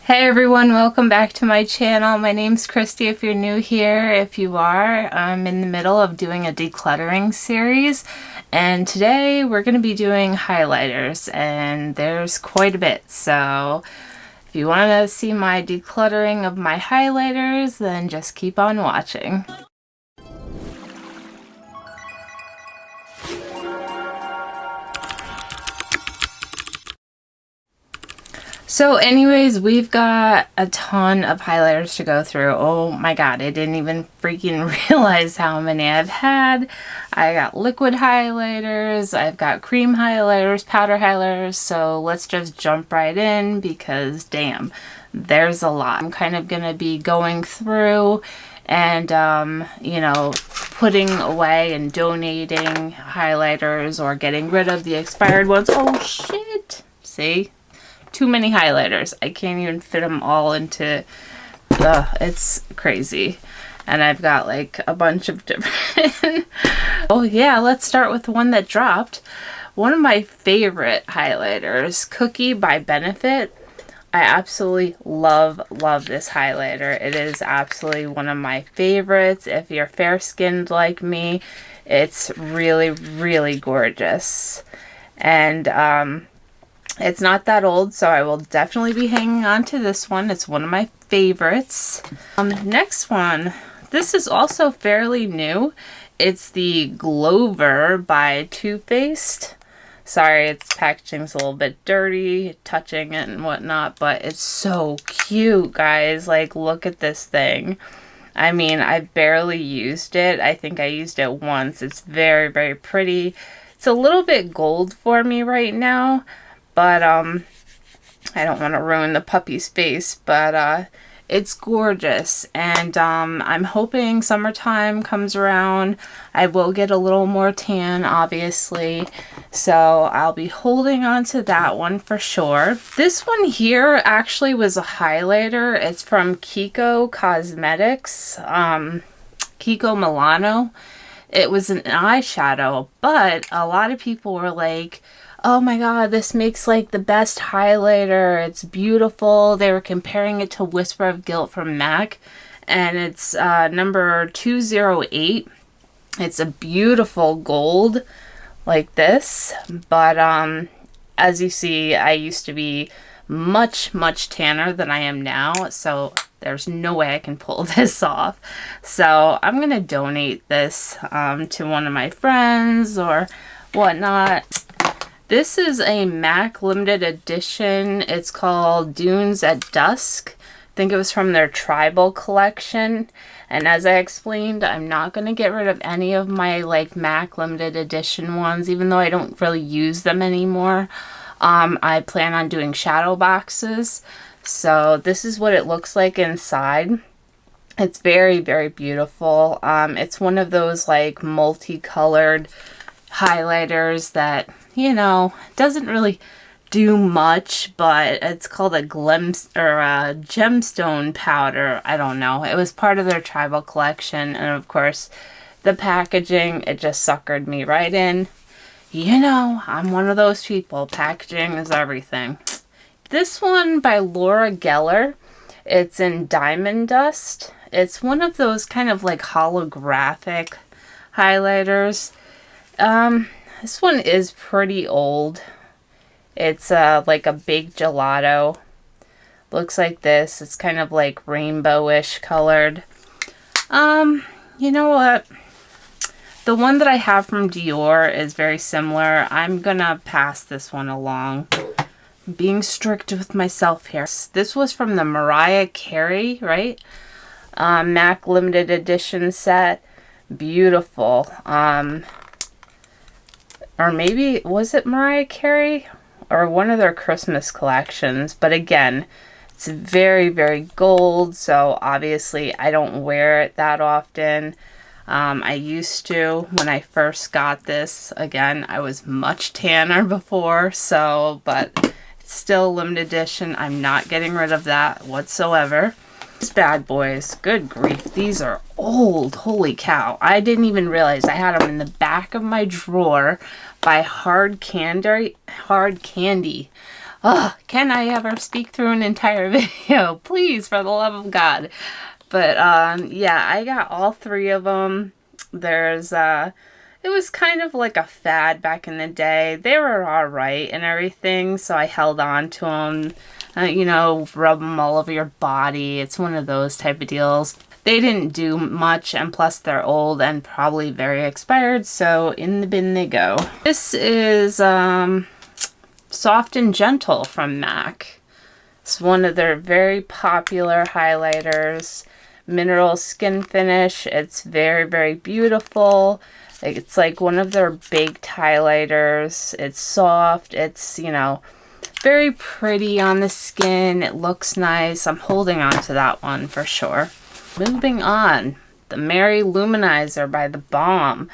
Hey everyone, welcome back to my channel. My name's Christy if you're new here. If you are, I'm in the middle of doing a decluttering series, and today we're going to be doing highlighters, and there's quite a bit. So if you want to see my decluttering of my highlighters, then just keep on watching. So anyways, we've got a ton of highlighters to go through. Oh my god, I didn't even freaking realize how many I've had. I got liquid highlighters, I've got cream highlighters, powder highlighters, so let's just jump right in because damn, there's a lot. I'm kind of going to be going through and, you know, putting away and donating highlighters or getting rid of the expired ones. Oh shit! See? Too many highlighters. I can't even fit them all into, it's crazy. And I've got like a bunch of different oh yeah, let's start with the one that dropped. One of my favorite highlighters, Cookie by Benefit. I absolutely love this highlighter. It is absolutely one of my favorites. If you're fair skinned like me, it's really gorgeous. And it's not that old, so I will definitely be hanging on to this one. It's one of my favorites. Next one, this is also fairly new. It's the Glover by Too Faced. Sorry, its packaging's a little bit dirty, touching it and whatnot, but it's so cute, guys. Like, look at this thing. I mean, I barely used it. I think I used it once. It's very pretty. It's a little bit gold for me right now. But, I don't want to ruin the puppy's face, but, it's gorgeous. And, I'm hoping summertime comes around. I will get a little more tan, obviously. So, I'll be holding on to that one for sure. This one here actually was a highlighter. It's from Kiko Cosmetics, Kiko Milano. It was an eyeshadow, but a lot of people were like, oh my god, this makes like the best highlighter. It's beautiful. They were comparing it to Whisper of Guilt from MAC, and it's number 208. It's a beautiful gold like this, but as you see, I used to be much tanner than I am now, so there's no way I can pull this off. So I'm gonna donate this to one of my friends or whatnot. This is a MAC limited edition. It's called Dunes at Dusk. I think it was from their Tribal collection. And as I explained, I'm not going to get rid of any of my like MAC limited edition ones, even though I don't really use them anymore. I plan on doing shadow boxes. So this is what it looks like inside. It's very beautiful. It's one of those like multicolored highlighters that, you know, doesn't really do much, but it's called a gemstone powder. I don't know. It was part of their Tribal collection, and of course the packaging, it just suckered me right in. You know, I'm one of those people. Packaging is everything. This one by Laura Geller. It's in Diamond Dust. It's one of those kind of like holographic highlighters. This one is pretty old. It's like a big gelato. Looks like this. It's kind of like rainbowish colored. You know what? The one that I have from Dior is very similar. I'm gonna pass this one along. I'm being strict with myself here. This was from the Mariah Carey, right? MAC limited edition set. Beautiful. Or maybe, was it Mariah Carey? Or one of their Christmas collections. But again, it's very gold, so obviously I don't wear it that often. I used to when I first got this. Again, I was much tanner before, so, but it's still limited edition. I'm not getting rid of that whatsoever. These bad boys, good grief, these are old. Holy cow. I didn't even realize I had them in the back of my drawer by Hard Candy. Oh, can I ever speak through an entire video? Please, for the love of God. But yeah, I got all 3 of them. There's it was kind of like a fad back in the day. They were alright and everything, so I held on to them. You know, rub them all over your body. It's one of those type of deals. They didn't do much, and plus they're old and probably very expired, so in the bin they go. This is Soft and Gentle from MAC. It's one of their very popular highlighters. Mineral skin finish. It's very, very beautiful. It's like one of their baked highlighters. It's soft. It's, you know, very pretty on the skin. It looks nice. I'm holding on to that one for sure. Moving on. The Merry Luminizer by The Balm.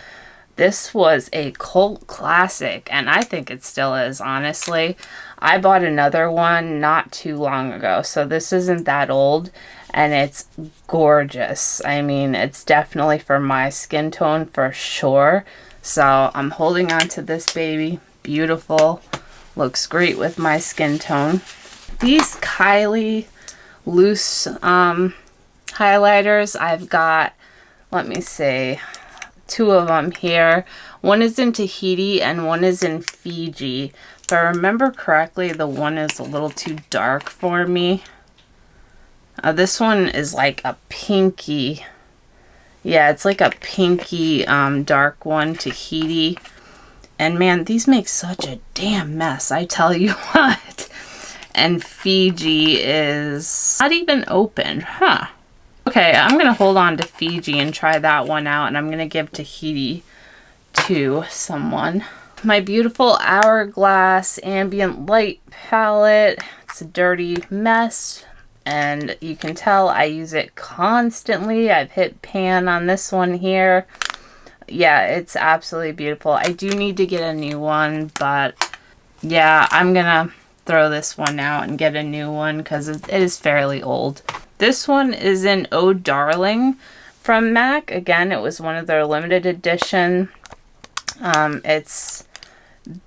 This was a cult classic, and I think it still is, honestly. I bought another one not too long ago, so this isn't that old, and it's gorgeous. I mean, it's definitely for my skin tone for sure. So I'm holding on to this baby. Beautiful. Looks great with my skin tone. These Kylie loose highlighters, I've got, let me see, 2 of them here. One is in Tahiti and one is in Fiji. If I remember correctly, the one is a little too dark for me. This one is like a pinky. Yeah, it's like a pinky dark one, Tahiti. And man, these make such a damn mess, I tell you what. And Fiji is not even open, huh? Okay, I'm going to hold on to Fiji and try that one out, and I'm going to give Tahiti to someone. My beautiful Hourglass Ambient Light palette. It's a dirty mess, and you can tell I use it constantly. I've hit pan on this one here. Yeah, it's absolutely beautiful. I do need to get a new one, but yeah, I'm going to throw this one out and get a new one because it is fairly old. This one is in Oh Darling from MAC. Again, it was one of their limited edition. It's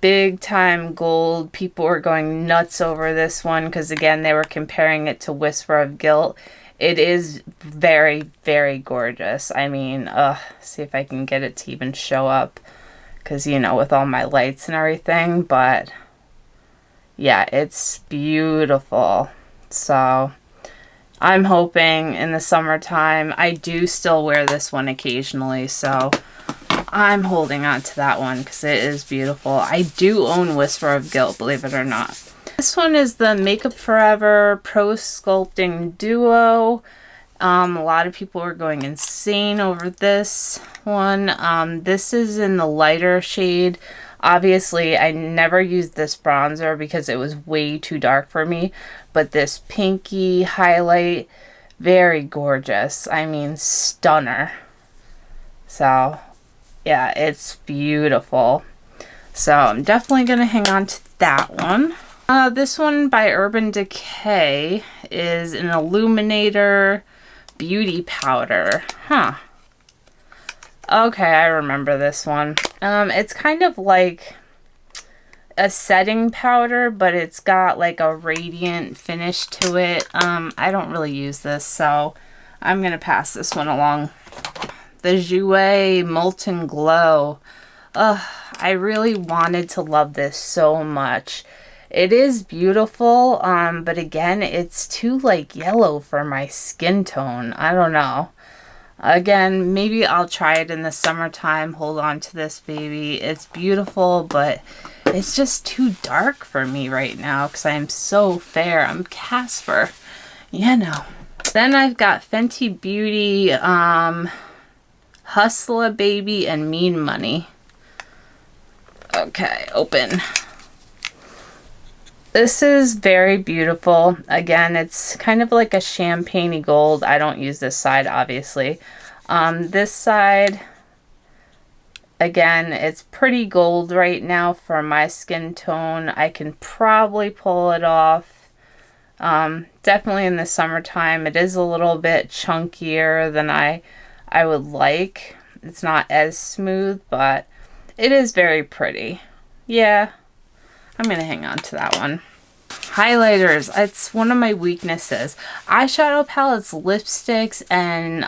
big time gold. People were going nuts over this one because, again, they were comparing it to Whisper of Guilt. It is very, very gorgeous. I mean, see if I can get it to even show up because, you know, with all my lights and everything. But yeah, it's beautiful. So I'm hoping in the summertime. I do still wear this one occasionally, so I'm holding on to that one because it is beautiful. I do own Whisper of Guilt, believe it or not. This one is the Makeup Forever Pro Sculpting Duo. A lot of people are going insane over this one. This is in the lighter shade. Obviously, I never used this bronzer because it was way too dark for me. But this pinky highlight, very gorgeous. I mean, stunner. So, yeah, it's beautiful. So, I'm definitely going to hang on to that one. This one by Urban Decay is an Illuminator Beauty Powder. Huh. Okay, I remember this one. It's kind of like a setting powder, but it's got like a radiant finish to it. I don't really use this, so I'm going to pass this one along. The Jouer Molten Glow. I really wanted to love this so much. It is beautiful, but again, it's too like yellow for my skin tone. I don't know. Again, maybe I'll try it in the summertime. Hold on to this baby. It's beautiful, but it's just too dark for me right now because I am so fair. I'm Casper, you know. Then I've got Fenty Beauty, Hustla Baby, and Mean Money. Okay, open. This is very beautiful. Again, it's kind of like a champagne-y gold. I don't use this side, obviously. This side, again, it's pretty gold right now for my skin tone. I can probably pull it off. Definitely in the summertime. It is a little bit chunkier than I would like. It's not as smooth, but it is very pretty. Yeah. I'm going to hang on to that one. highlighters. It's one of my weaknesses. Eyeshadow palettes, lipsticks, and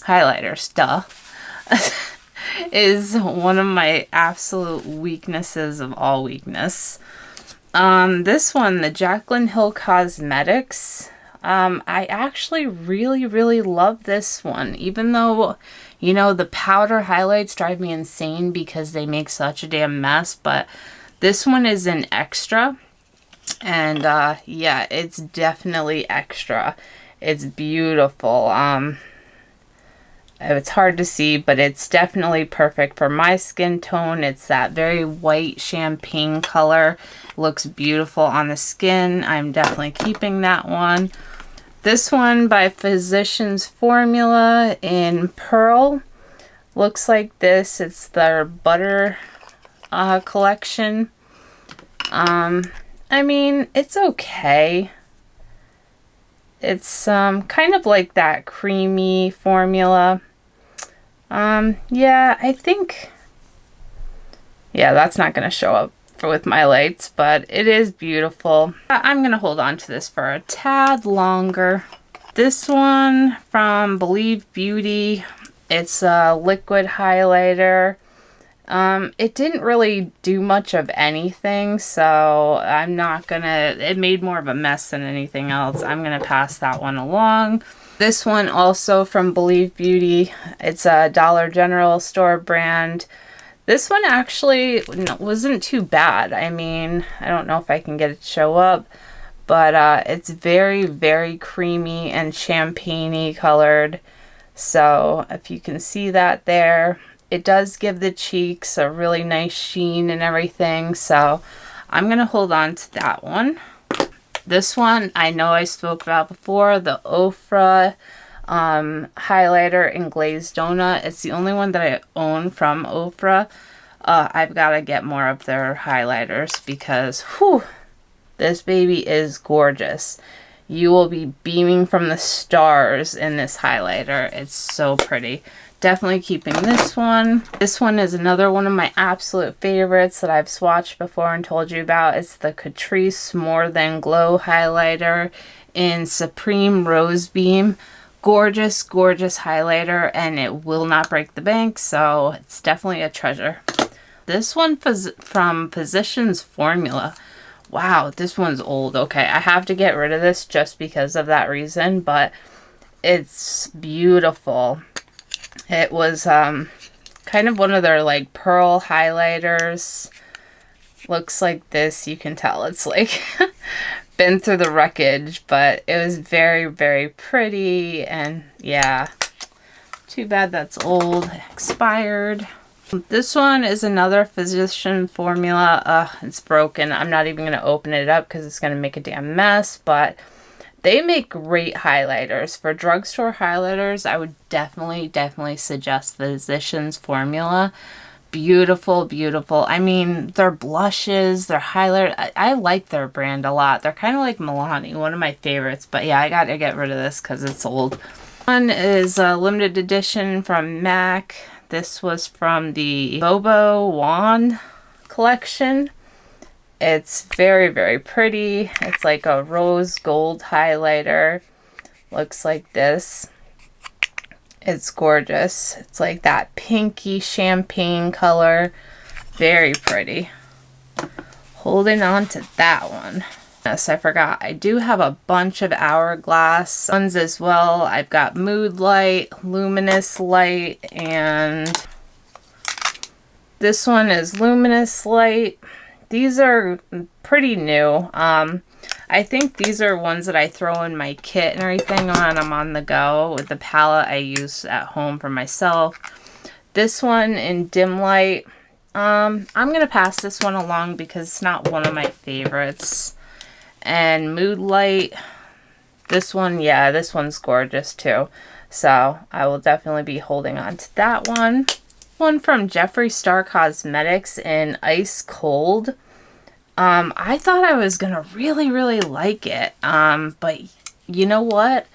highlighters, duh, is one of my absolute weaknesses of all weakness. This one, the Jaclyn Hill Cosmetics. I actually really love this one, even though, you know, the powder highlights drive me insane because they make such a damn mess, but this one is an extra, and yeah, it's definitely extra. It's beautiful. It's hard to see, but it's definitely perfect for my skin tone. It's that very white champagne color. Looks beautiful on the skin. I'm definitely keeping that one. This one by Physicians Formula in Pearl. Looks like this. It's their butter collection. I mean, it's okay. It's kind of like that creamy formula. Yeah, I think, yeah, that's not going to show up with my lights, but it is beautiful. I'm going to hold on to this for a tad longer. This one from Believe Beauty. It's a liquid highlighter. It didn't really do much of anything, so I'm not gonna, it made more of a mess than anything else. I'm gonna pass that one along. This one also from Believe Beauty. It's a Dollar General store brand. This one actually wasn't too bad. I mean, I don't know if I can get it to show up, but it's very creamy and champagne-y colored. So if you can see that there, it does give the cheeks a really nice sheen and everything. So I'm going to hold on to that one. This one I know I spoke about before, the Ofra highlighter in Glazed Donut. It's the only one that I own from Ofra. I've got to get more of their highlighters because, whew, this baby is gorgeous. You will be beaming from the stars in this highlighter. It's so pretty. Definitely keeping this one. This one is another one of my absolute favorites that I've swatched before and told you about. It's the Catrice More Than Glow highlighter in Supreme Rose Beam. Gorgeous highlighter, and it will not break the bank, so it's definitely a treasure. This one from Physicians Formula. Wow, this one's old. Okay, I have to get rid of this just because of that reason, but it's beautiful. It was kind of one of their like pearl highlighters. Looks like this. You can tell it's like been through the wreckage, but it was very pretty. And yeah, too bad that's old, expired. This one is another Physician Formula. It's broken. I'm not even going to open it up because it's going to make a damn mess, but they make great highlighters. For drugstore highlighters, I would definitely suggest Physicians Formula. Beautiful. I mean, their blushes, their highlighter, I like their brand a lot. They're kind of like Milani, one of my favorites. But yeah, I got to get rid of this because it's old. One is a limited edition from MAC. This was from the Bobo Wand collection. It's very pretty. It's like a rose gold highlighter. Looks like this. It's gorgeous. It's like that pinky champagne color. Very pretty. Holding on to that one. Yes, I forgot. I do have a bunch of Hourglass ones as well. I've got Mood Light, Luminous Light, and this one is Luminous Light. These are pretty new. I think these are ones that I throw in my kit and everything when I'm on the go. With the palette I use at home for myself. This one in Dim Light. I'm going to pass this one along because it's not one of my favorites. And Mood Light. This one, yeah, this one's gorgeous too. So I will definitely be holding on to that one. One from Jeffree Star Cosmetics in Ice Cold. I thought I was gonna really like it, but you know what?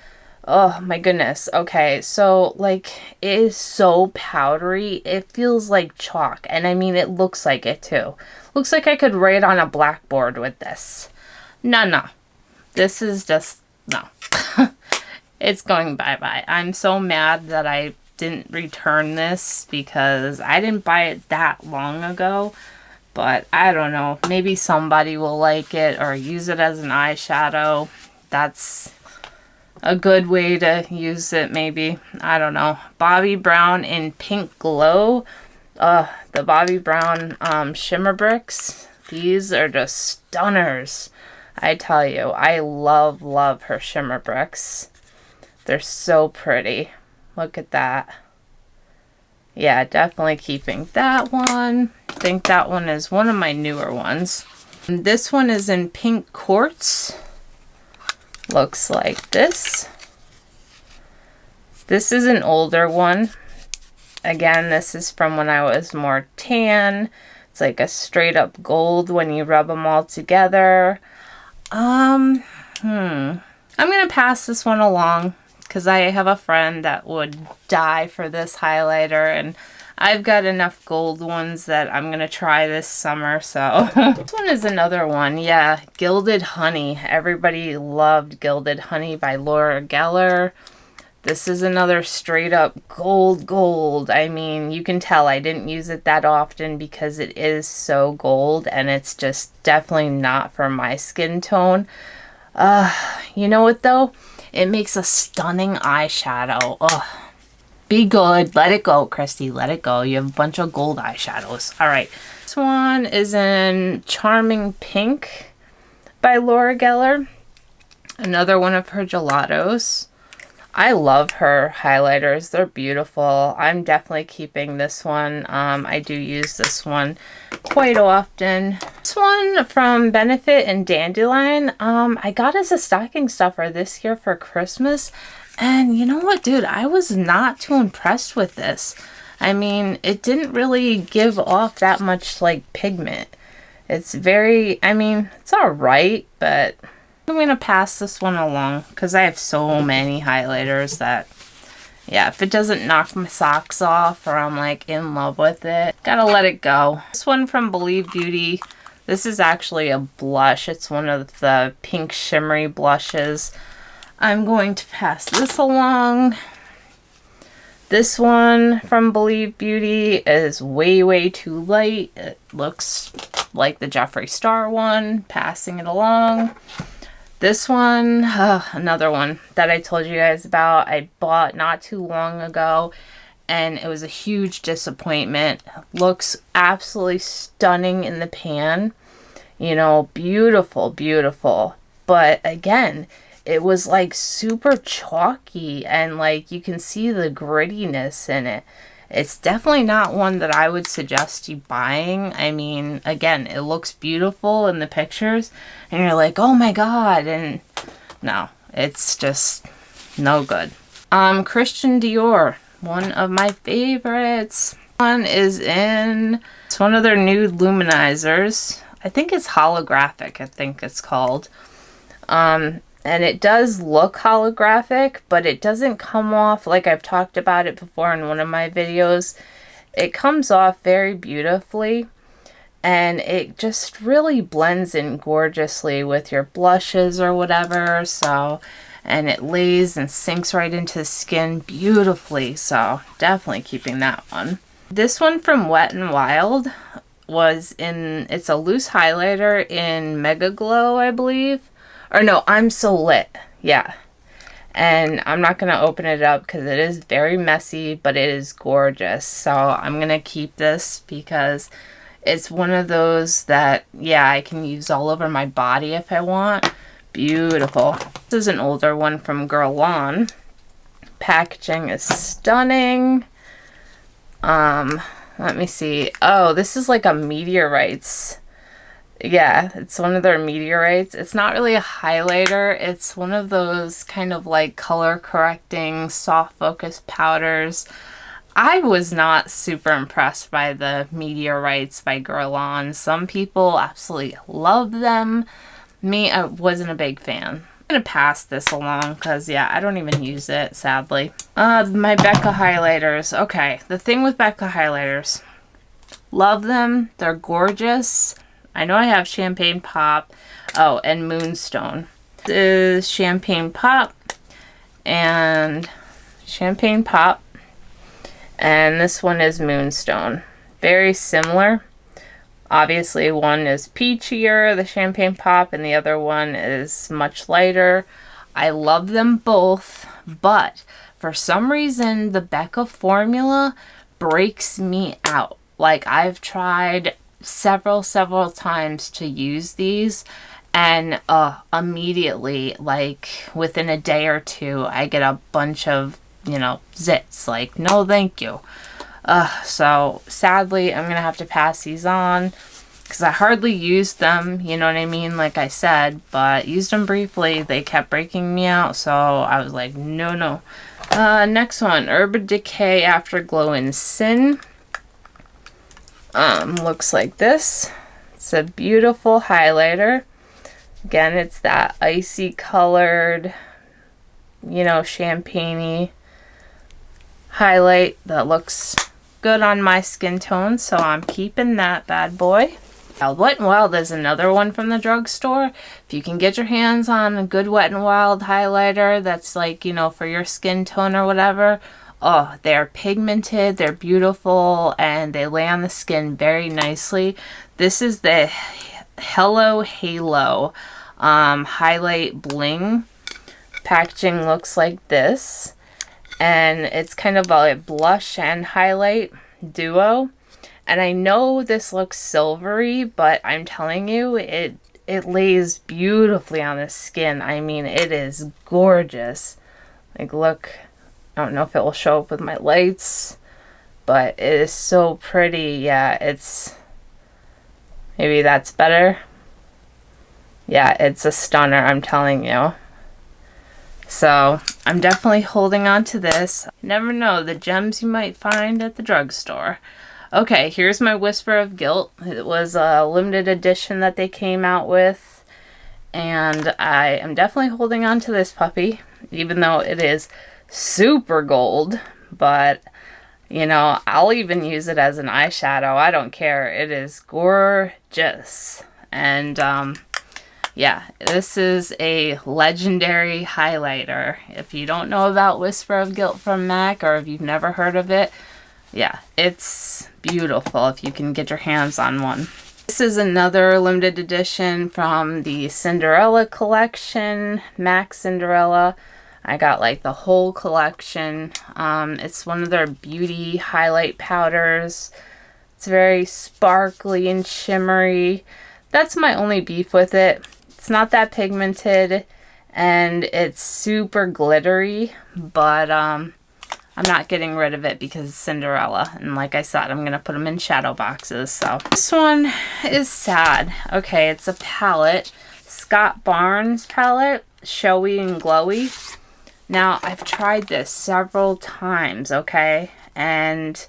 Oh my goodness. Okay, so like it is so powdery. It feels like chalk. And I mean, it looks like it too. Looks like I could write on a blackboard with this. No, no. This is just, no. It's going bye-bye. I'm so mad that I didn't return this because I didn't buy it that long ago. But I don't know. Maybe somebody will like it or use it as an eyeshadow. That's a good way to use it, maybe. I don't know. Bobbi Brown in Pink Glow. The Bobbi Brown Shimmer bricks. These are just stunners. I tell you, I love, love her shimmer bricks. They're so pretty. Look at that. Yeah, definitely keeping that one. I think that one is one of my newer ones. And this one is in Pink Quartz. Looks like this. This is an older one. Again, this is from when I was more tan. It's like a straight up gold when you rub them all together. I'm gonna pass this one along because I have a friend that would die for this highlighter, and I've got enough gold ones that I'm gonna try this summer. So this one is another one. Yeah, Gilded Honey. Everybody loved Gilded Honey by Laura Geller. This is another straight up gold. I mean, you can tell I didn't use it that often because it is so gold, and it's just definitely not for my skin tone. You know what though? It makes a stunning eyeshadow. Ugh. Be good. Let it go, Christy. Let it go. You have a bunch of gold eyeshadows. All right. This one is in Charming Pink by Laura Geller. Another one of her gelatos. I love her highlighters. They're beautiful. I'm definitely keeping this one. I do use this one quite often. This one from Benefit and Dandelion, I got as a stocking stuffer this year for Christmas. And you know what, dude? I was not too impressed with this. I mean, it didn't really give off that much, like, pigment. It's very, I mean, it's alright, but I'm going to pass this one along because I have so many highlighters that, yeah, if it doesn't knock my socks off or I'm like in love with it, gotta let it go. This one from Believe Beauty. This is actually a blush. It's one of the pink shimmery blushes. I'm going to pass this along. This one from Believe Beauty is way too light. It looks like the Jeffree Star one. Passing it along. This one, another one that I told you guys about, I bought not too long ago, and it was a huge disappointment. Looks absolutely stunning in the pan. You know, beautiful. But again, it was like super chalky, and like you can see the grittiness in it. It's definitely not one that I would suggest you buying. I mean, again, it looks beautiful in the pictures, and you're like, oh my god, and no, it's just no good. Christian Dior, one of my favorites. One is in, it's one of their new Luminizers. I think it's holographic, I think it's called. And it does look holographic, but it doesn't come off, like I've talked about it before in one of my videos. It comes off very beautifully, and it just really blends in gorgeously with your blushes or whatever. So, and it lays and sinks right into the skin beautifully. So definitely keeping that one. This one from Wet n Wild was in, it's a loose highlighter in Mega Glow, I believe. Or no, I'm So Lit. Yeah. And I'm not going to open it up because it is very messy, but it is gorgeous. So I'm going to keep this because it's one of those that, yeah, I can use all over my body if I want. Beautiful. This is an older one from Guerlain. Packaging is stunning. Let me see. Oh, this is like a meteorites. Yeah, it's one of their meteorites. It's not really a highlighter. It's one of those kind of like color correcting soft focus powders. I was not super impressed by the meteorites by Guerlain. Some people absolutely love them. Me, I wasn't a big fan. gonna pass this along because yeah, I don't even use it, sadly. My Becca highlighters. Okay, the thing with Becca highlighters, love them. They're gorgeous. I know I have Champagne Pop. Oh, and Moonstone. This is Champagne Pop and Champagne Pop, and this one is Moonstone. Very similar. Obviously, one is peachier, the Champagne Pop, and the other one is much lighter. I love them both, but for some reason, the Becca formula breaks me out. Like, I've tried several times to use these, and immediately, like, within a day or two, I get a bunch of, you know, zits. Like, no thank you. So sadly, I'm gonna have to pass these on because I hardly used them, you know what I mean, like I said, but used them briefly. They kept breaking me out, so I was like, no. Next one, Urban Decay Afterglow in Sin. Looks like this. It's a beautiful highlighter. Again, it's that icy colored, you know, champagne-y highlight that looks good on my skin tone, so I'm keeping that bad boy. Now, Wet n Wild is another one from the drugstore. If you can get your hands on a good Wet n Wild highlighter that's like, you know, for your skin tone or whatever, oh, they're pigmented, they're beautiful, and they lay on the skin very nicely. This is the Hello Halo Highlight Bling. Packaging looks like this. And it's kind of a blush and highlight duo. And I know this looks silvery, but I'm telling you, it lays beautifully on the skin. I mean, it is gorgeous. Like, look, I don't know if it will show up with my lights, but it is so pretty. Yeah, it's, maybe that's better. Yeah, it's a stunner, I'm telling you. So I'm definitely holding on to this. You never know the gems you might find at the drugstore. Okay, here's my Whisper of Guilt. It was a limited edition that they came out with, and I am definitely holding on to this puppy, even though it is super gold. But you know, I'll even use it as an eyeshadow. I don't care. It is gorgeous. And yeah, this is a legendary highlighter. If you don't know about Whisper of Guilt from MAC, or if you've never heard of it, yeah, it's beautiful if you can get your hands on one. This is another limited edition from the Cinderella collection, MAC Cinderella. I got like the whole collection. It's one of their beauty highlight powders. It's very sparkly and shimmery. That's my only beef with it. It's not that pigmented, and it's super glittery, but I'm not getting rid of it because it's Cinderella. And like I said, I'm going to put them in shadow boxes. So this one is sad. Okay, it's a palette. Scott Barnes palette. Showy and glowy. Now, I've tried this several times, okay? And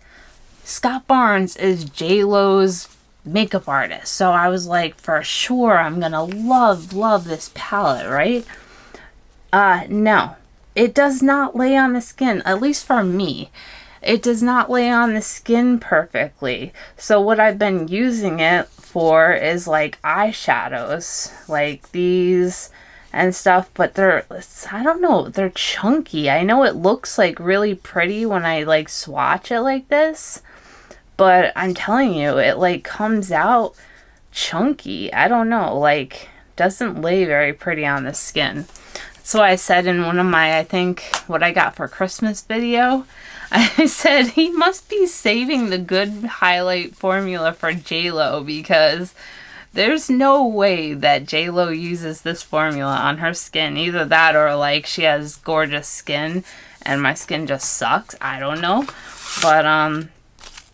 Scott Barnes is J-Lo's makeup artist, so I was like, for sure I'm gonna love this palette, right? No, it does not lay on the skin, at least for me. It does not lay on the skin perfectly. So what I've been using it for is like eyeshadows, like these and stuff, but they're, I don't know, they're chunky. I know it looks like really pretty when I like swatch it like this, but I'm telling you, it like comes out chunky. I don't know, like doesn't lay very pretty on the skin. That's why I said in one of my, I think, what I got for Christmas video, I said he must be saving the good highlight formula for J-Lo, because there's no way that J-Lo uses this formula on her skin. Either that or like she has gorgeous skin and my skin just sucks. I don't know. But I'm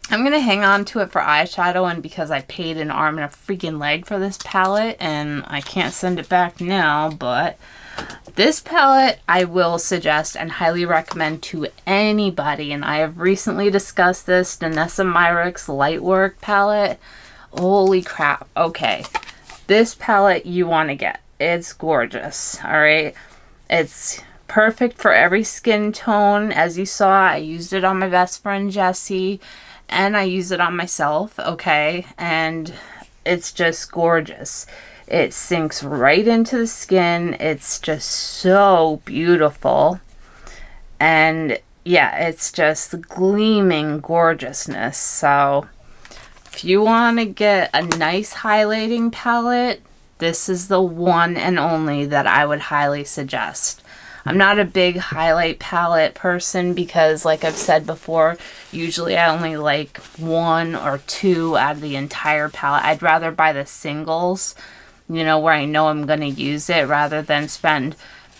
going to hang on to it for eyeshadow, and because I paid an arm and a freaking leg for this palette and I can't send it back now, but this palette I will suggest and highly recommend to anybody. And I have recently discussed this Danessa Myricks Lightwork palette. Holy crap. Okay. This palette you want to get. it's gorgeous. All right. It's perfect for every skin tone. As you saw, I used it on my best friend Jessie, and I use it on myself, okay? And it's just gorgeous. It sinks right into the skin. It's just so beautiful. And yeah, it's just gleaming gorgeousness. So if you want to get a nice highlighting palette, this is the one and only that I would highly suggest. I'm not a big highlight palette person because, like I've said before, usually I only like 1 or 2 out of the entire palette. I'd rather buy the singles, you know, where I know I'm going to use it, rather than spend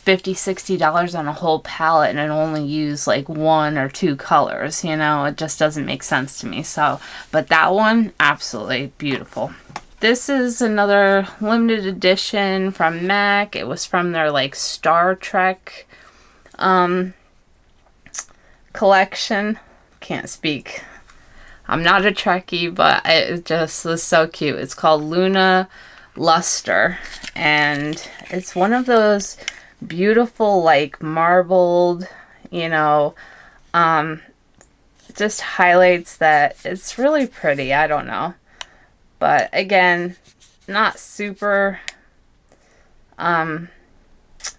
$50-$60 on a whole palette and only use like 1 or 2 colors. You know, it just doesn't make sense to me. So, but that one, absolutely beautiful. This is another limited edition from MAC. It was from their like Star Trek collection. Can't speak. I'm not a Trekkie, but it just was so cute. It's called Luna Luster, and it's one of those beautiful like marbled, you know, just highlights that it's really pretty. I don't know. But again, not super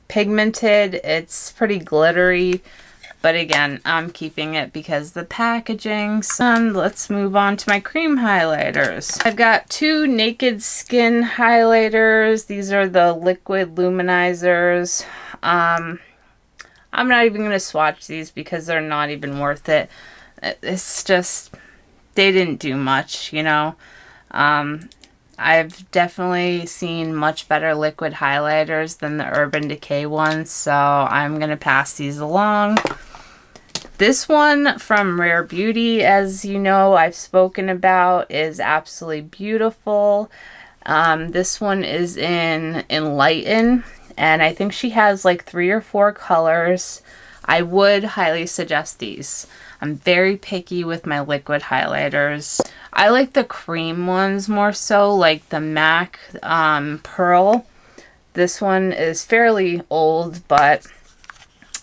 pigmented. It's pretty glittery. But again, I'm keeping it because the packaging. So let's move on to my cream highlighters. I've got 2 Naked Skin highlighters. These are the liquid luminizers. I'm not even going to swatch these because they're not even worth it. It's just, they didn't do much, you know. I've definitely seen much better liquid highlighters than the Urban Decay ones, so I'm going to pass these along. This one from Rare Beauty, as you know, I've spoken about, is absolutely beautiful. This one is in Enlighten, and I think she has like 3 or 4 colors. I would highly suggest these. I'm very picky with my liquid highlighters. I like the cream ones more so, like the MAC Pearl. This one is fairly old, but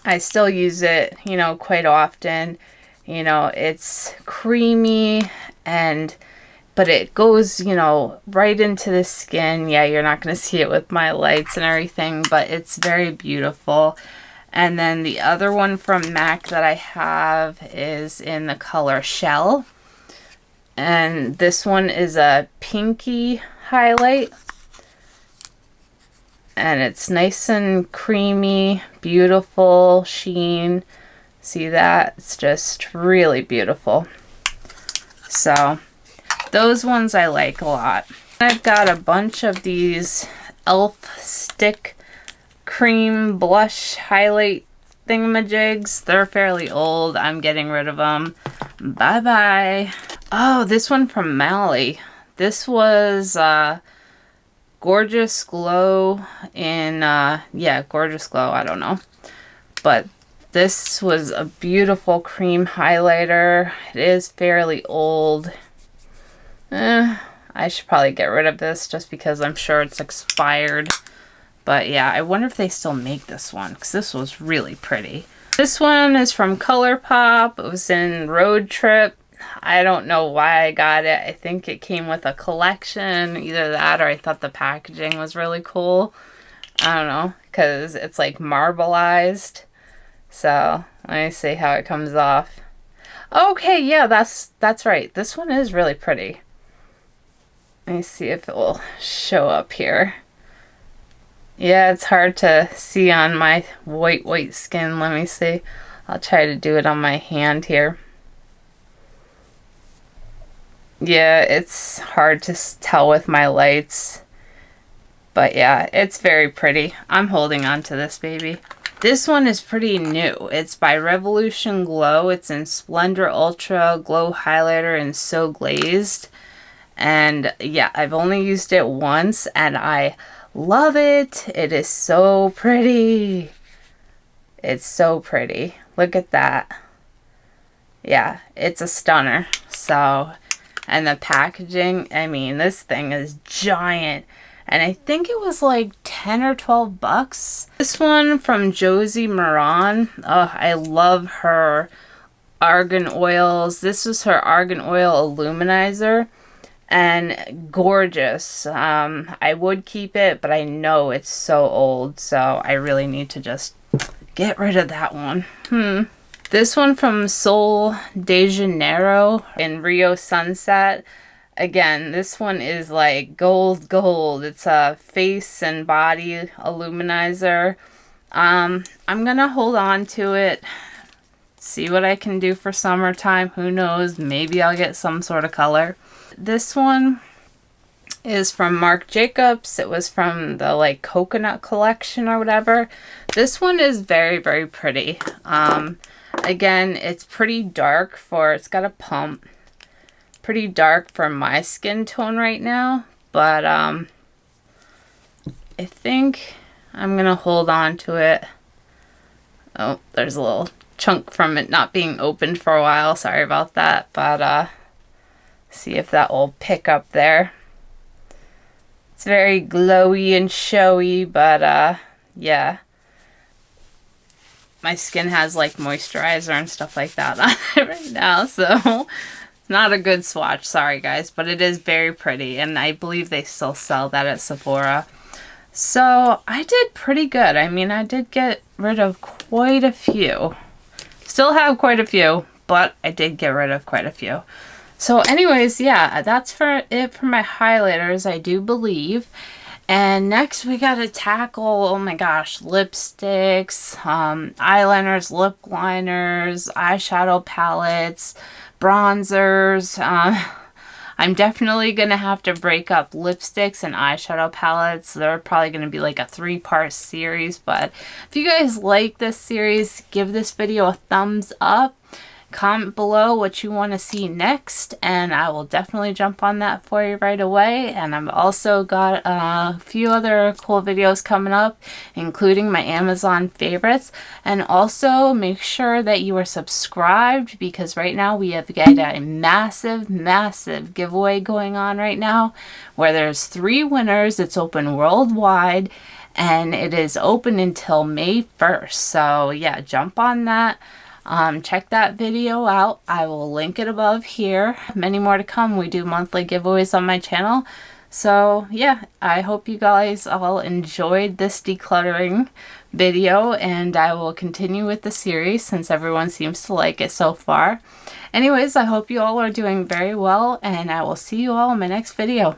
I still use it, you know, quite often. You know, it's creamy, but it goes, you know, right into the skin. Yeah, you're not going to see it with my lights and everything, but it's very beautiful. And then the other one from MAC that I have is in the color Shell. And this one is a pinky highlight. And it's nice and creamy, beautiful sheen. See that? It's just really beautiful. So those ones I like a lot. I've got a bunch of these e.l.f. stick cream blush highlight thingamajigs. They're fairly old. I'm getting rid of them. Bye bye. Oh, this one from Mally. This was Gorgeous Glow in yeah, Gorgeous Glow, I don't know, but this was a beautiful cream highlighter. It is fairly old. I should probably get rid of this just because I'm sure it's expired. But yeah, I wonder if they still make this one, because this was really pretty. This one is from ColourPop. It was in Road Trip. I don't know why I got it. I think it came with a collection. Either that or I thought the packaging was really cool. I don't know, because it's like marbleized. So let me see how it comes off. Okay, yeah, that's right. This one is really pretty. Let me see if it will show up here. Yeah, it's hard to see on my white skin. Let me see. I'll try to do it on my hand here. Yeah, it's hard to tell with my lights. But yeah, it's very pretty. I'm holding on to this baby. This one is pretty new. It's by Revolution Glow. It's in Splendor Ultra Glow Highlighter and So Glazed. And yeah, I've only used it once and I love it. It is so pretty. It's so pretty. Look at that. Yeah, it's a stunner. So, and the packaging, I mean, this thing is giant. And I think it was like 10 or 12 bucks. This one from Josie Moran. Oh, I love her argan oils. This is her argan oil illuminizer, and gorgeous. I would keep it, but I know it's so old, so I really need to just get rid of that one. This one from Sol de Janeiro in Rio Sunset. Again, this one is like gold. It's a face and body illuminizer. I'm gonna hold on to it, see what I can do for summertime. Who knows, maybe I'll get some sort of color. This one is from Marc Jacobs. It was from the like coconut collection or whatever. This one is very, very pretty. Again, it's pretty dark for, it's got a pump. Pretty dark for my skin tone right now, but I think I'm gonna hold on to it. Oh, there's a little chunk from it not being opened for a while. Sorry about that, but see if that will pick up there. It's very glowy and showy, but yeah. My skin has like moisturizer and stuff like that on it right now, so it's not a good swatch. Sorry guys, but it is very pretty, and I believe they still sell that at Sephora. So I did pretty good. I mean, I did get rid of quite a few. Still have quite a few, but I did get rid of quite a few. So anyways, yeah, that's it for my highlighters, I do believe. And next we gotta tackle, oh my gosh, lipsticks, eyeliners, lip liners, eyeshadow palettes, bronzers. I'm definitely gonna have to break up lipsticks and eyeshadow palettes. They're probably gonna be like a 3-part series, but if you guys like this series, give this video a thumbs up. Comment below what you want to see next, and I will definitely jump on that for you right away. And I've also got a few other cool videos coming up, including my Amazon favorites. And also make sure that you are subscribed, because right now we have got a massive giveaway going on right now where there's 3 winners. It's open worldwide, and it is open until May 1st. So yeah, jump on that. Check that video out. I will link it above here. Many more to come. We do monthly giveaways on my channel. So yeah, I hope you guys all enjoyed this decluttering video, and I will continue with the series since everyone seems to like it so far. Anyways, I hope you all are doing very well, and I will see you all in my next video.